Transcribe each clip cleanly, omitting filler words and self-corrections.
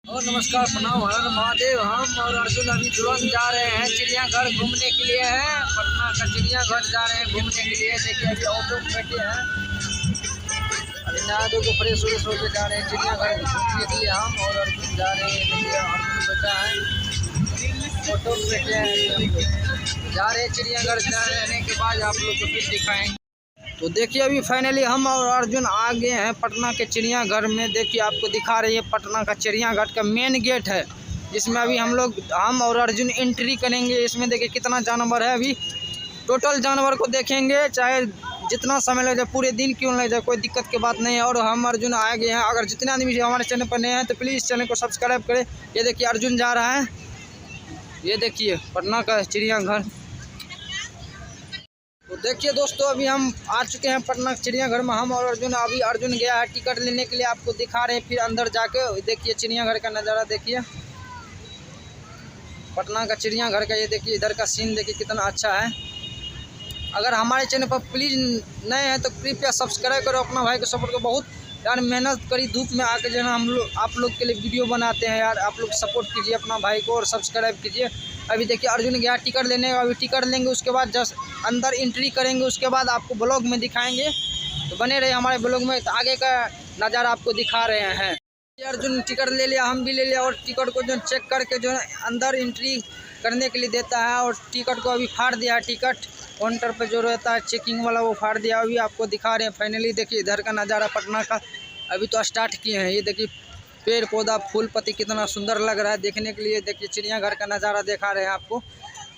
और नमस्कार, प्रणाम, हर महादेव। हम और अर्जुन अभी तुरंत जा रहे हैं चिड़ियाघर घूमने के लिए। हैं पटना का चिड़ियाघर जा रहे हैं घूमने के लिए। देखिए अभी ऑटो में बैठे हैं, अभी नहा धो को फ्रेश व्रेश होकर जा रहे हैं चिड़ियाघर घूमने के लिए। हम और अर्जुन जा रहे हैं। देखिए अर्जुन बैठा है, ऑटो में बैठे हैं, जा रहे हैं चिड़ियाघर। जाने के बाद आप लोग को फिर दिखाएंगे। तो देखिए अभी फाइनली हम और अर्जुन आ गए हैं पटना के चिड़ियाघर में। देखिए आपको दिखा रही है पटना का चिड़ियाघर का मेन गेट है, जिसमें अभी हम और अर्जुन एंट्री करेंगे। इसमें देखिए कितना जानवर है। अभी टोटल जानवर को देखेंगे, चाहे जितना समय लग जाए, पूरे दिन क्यों लग जाए, कोई दिक्कत की बात नहीं है। और हम अर्जुन आ गए हैं। अगर जितने आदमी हमारे चैनल पर नए हैं तो प्लीज़ चैनल को सब्सक्राइब करें। ये देखिए अर्जुन जा रहा है, ये देखिए पटना का चिड़ियाघर। तो देखिए दोस्तों अभी हम आ चुके हैं पटना चिड़ियाघर में। हम और अर्जुन, अभी अर्जुन गया है टिकट लेने के लिए, आपको दिखा रहे हैं। फिर अंदर जाके देखिए चिड़ियाघर का नज़ारा देखिए, पटना का चिड़ियाघर का। ये देखिए इधर का सीन देखिए कितना अच्छा है। अगर हमारे चैनल पर प्लीज़ नए हैं तो कृपया सब्सक्राइब करो, अपना भाई को सपोर्ट करो। बहुत यार मेहनत करी, धूप में आके जो है हम लोग आप लोग के लिए वीडियो बनाते हैं यार। आप लोग सपोर्ट कीजिए अपना भाई को और सब्सक्राइब कीजिए। अभी देखिए अर्जुन गया टिकट लेने, अभी टिकट लेंगे, उसके बाद जस्ट अंदर एंट्री करेंगे, उसके बाद आपको ब्लॉग में दिखाएंगे। तो बने रहे हमारे ब्लॉग में, तो आगे का नज़ारा आपको दिखा रहे हैं। अर्जुन टिकट ले लिया, हम भी ले लिया, और टिकट को जो चेक करके जो है अंदर एंट्री करने के लिए देता है। और टिकट को अभी फाड़ दिया है, टिकट काउंटर पे जो रहता है चेकिंग वाला वो फाड़ दिया। अभी आपको दिखा रहे हैं फाइनली। देखिए इधर का नज़ारा पटना का अभी तो स्टार्ट किए हैं। ये देखिए पेड़ पौधा फूल पत्ती कितना सुंदर लग रहा है देखने के लिए। देखिए चिड़ियाघर का नज़ारा दिखा रहे हैं आपको।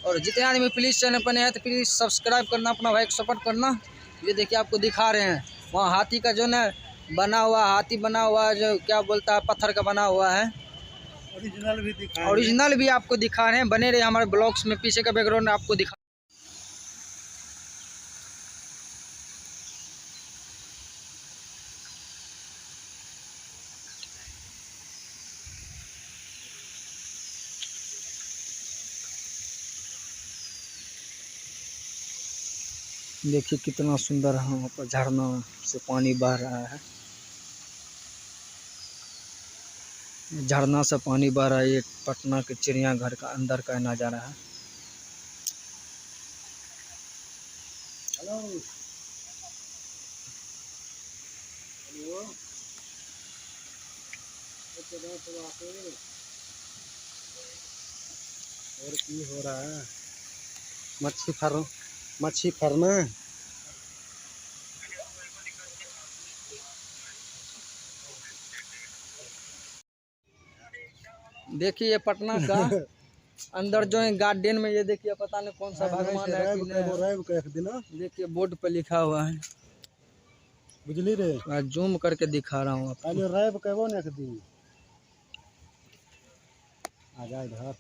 और जितने आदमी प्लीज़ चैनल पर नए हैं तो प्लीज़ सब्सक्राइब करना, अपना भाई को सपोर्ट करना। ये देखिए आपको दिखा रहे हैं वहाँ हाथी का जो ना बना हुआ, हाथी बना हुआ है, जो क्या बोलता है पत्थर का बना हुआ है। ओरिजिनल भी आपको दिखा रहे हैं। बने रहे हमारे ब्लॉग्स में, पीछे का बैकग्राउंड आपको दिखा। देखिए कितना सुंदर है, वहाँ पर झरना से पानी बह रहा है, झरना से पानी बह रहा है। ये पटना के चिड़ियाघर का अंदर का नज़ारा है। और की हो रहा है? मच्छी फरना। देखिए ये पटना का अंदर जो है गार्डन में, ये देखिए पता नहीं कौन सा भगवान है। देखिए बोर्ड पे लिखा हुआ है, बुझली रे। मैं जूम करके दिखा रहा हूँ आपको। रैब कहबो ने दी आ जा इधर।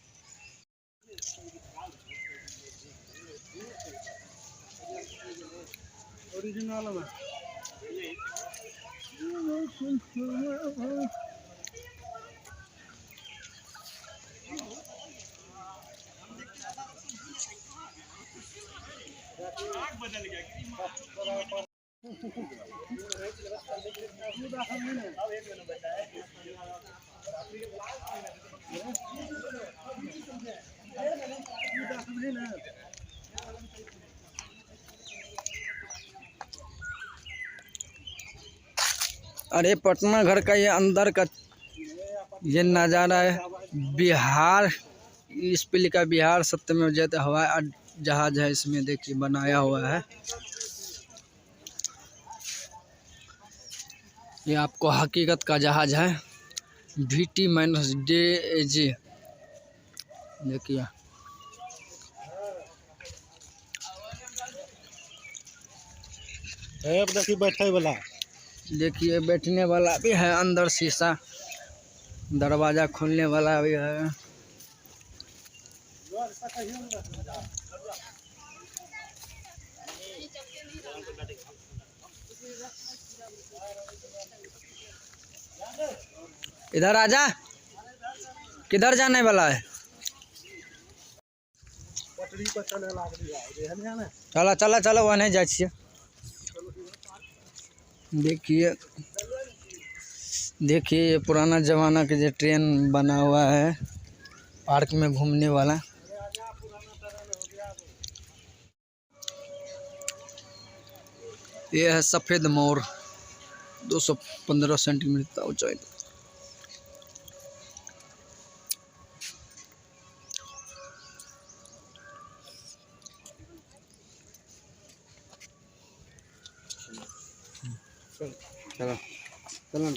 ओरिजिनल में बदल गया। अरे पटना घर का ये अंदर का ये नज़ारा है। बिहार, इस पे लिखा बिहार सत्यमेव जयते हवाई जहाज है, इसमें देखिए बनाया हुआ है। ये आपको हकीकत का जहाज है, VT-DAG। देखिए देखिए बैठे वाला, देखिए बैठने वाला भी है, अंदर शीशा दरवाज़ा खोलने वाला भी है। इधर आजा, किधर जाने वाला है? चला चला चलो वहाँ नहीं जाए। देखिए देखिए ये पुराना जमाना के जो ट्रेन बना हुआ है पार्क में घूमने वाला। ये है सफ़ेद मोर, 215 सेंटीमीटर ऊंचाई। चलो चलो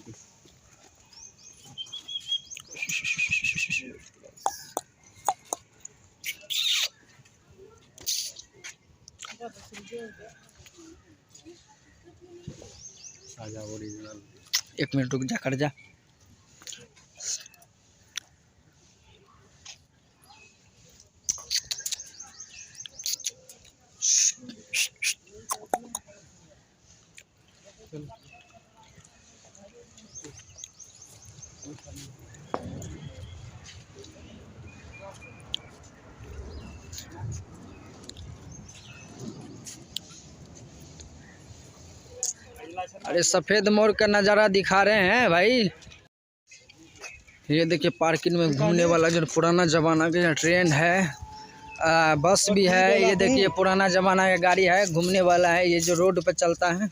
आजा ओरिजिनल। 1 मिनट रुक जा, कर जा। अरे सफ़ेद मोर का नज़ारा दिखा रहे हैं भाई। ये देखिए पार्किंग में घूमने वाला जो पुराना ज़माना का ट्रेन है, बस भी है। ये देखिए पुराना ज़माना का गाड़ी है, घूमने वाला है, ये जो रोड पे चलता है।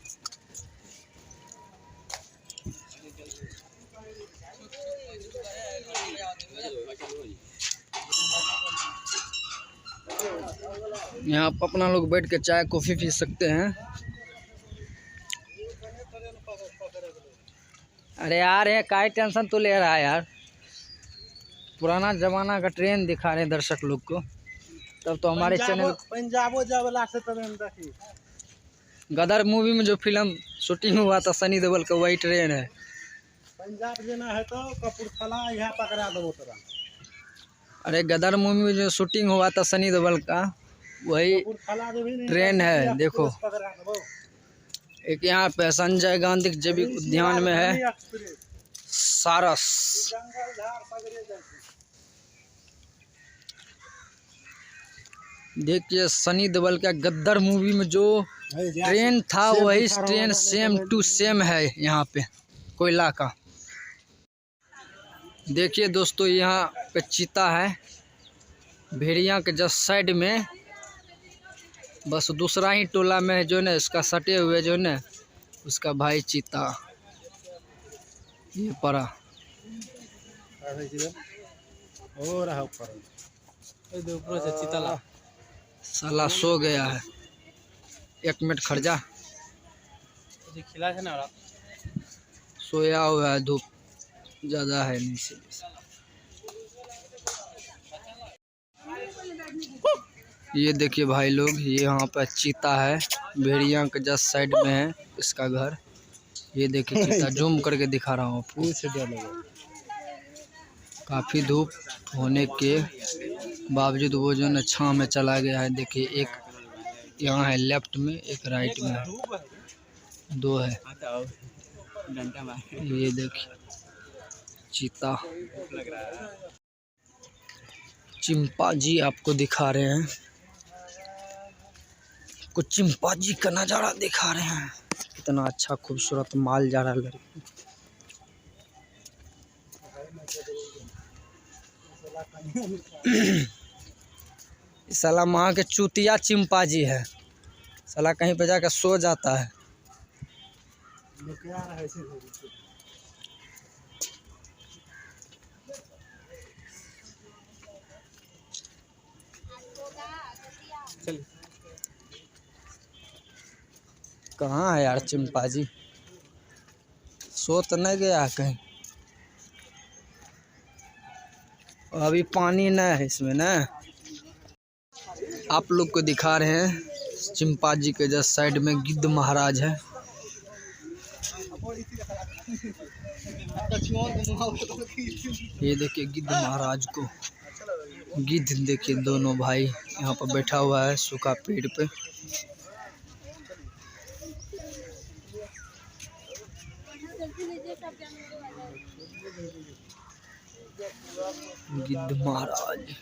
यहाँ पर अपना लोग बैठ के चाय कॉफ़ी पी सकते हैं। अरे यार ये काहे टेंशन तू ले रहा है यार। पुराना जमाना का ट्रेन दिखा रहे हैं दर्शक लोग को। तब तो हमारे चैनल पंजाबो जावला से ट्रेन देखी। गदर मूवी में जो फिल्म शूटिंग हुआ था सनी देओल का, वही ट्रेन है। पंजाब जेना है तो कपूरथला यहाँ पकड़ा दो तोरा। अरे गदर मूवी में जो शूटिंग हुआ था सनी देओल का, वही ट्रेन है। देखो एक यहाँ पे संजय गांधी जैविक उद्यान में है सारस। देखिए सनी देओल का गद्दर मूवी में जो ट्रेन था वही ट्रेन सेम टू सेम है यहाँ पे कोयला का। देखिए दोस्तों यहाँ पे चीता है भेड़िया के जस्ट साइड में, बस दूसरा ही टोला में जो ना इसका सटे हुए जो ना उसका भाई चीता ये पड़ा। साला सो गया है। 1 मिनट खड़ जा, सोया हुआ है, धूप ज़्यादा है नहीं से। ये देखिए भाई लोग, ये यहाँ पर चीता है, भेड़िया के जस्ट साइड में है इसका घर। ये देखिए चीता, जूम करके दिखा रहा हूँ आपको। काफ़ी धूप होने के बावजूद वो जो न छाँव में चला गया है। देखिए एक यहाँ है लेफ्ट में, एक राइट में है, 2 है। ये देखिए चीता। चिंपांजी आपको दिखा रहे हैं, कुछ चिंपांजी का नज़ारा दिखा रहे हैं। कितना अच्छा खूबसूरत माल जा रहा है लड़की। साला वहाँ के चूतिया चिंपांजी है, साला कहीं पे जाकर सो जाता है। कहाँ है यार चिंपांजी, सो तो नहीं गया कहीं। अभी पानी नहीं है इसमें ना। आप लोग को दिखा रहे हैं चिंपांजी के जस्ट साइड में गिद्ध महाराज है। ये देखिए गिद्ध महाराज को, गिद्ध देखिए दोनों भाई यहाँ पर बैठा हुआ है सूखा पेड़ पे। गिद्ध महाराज।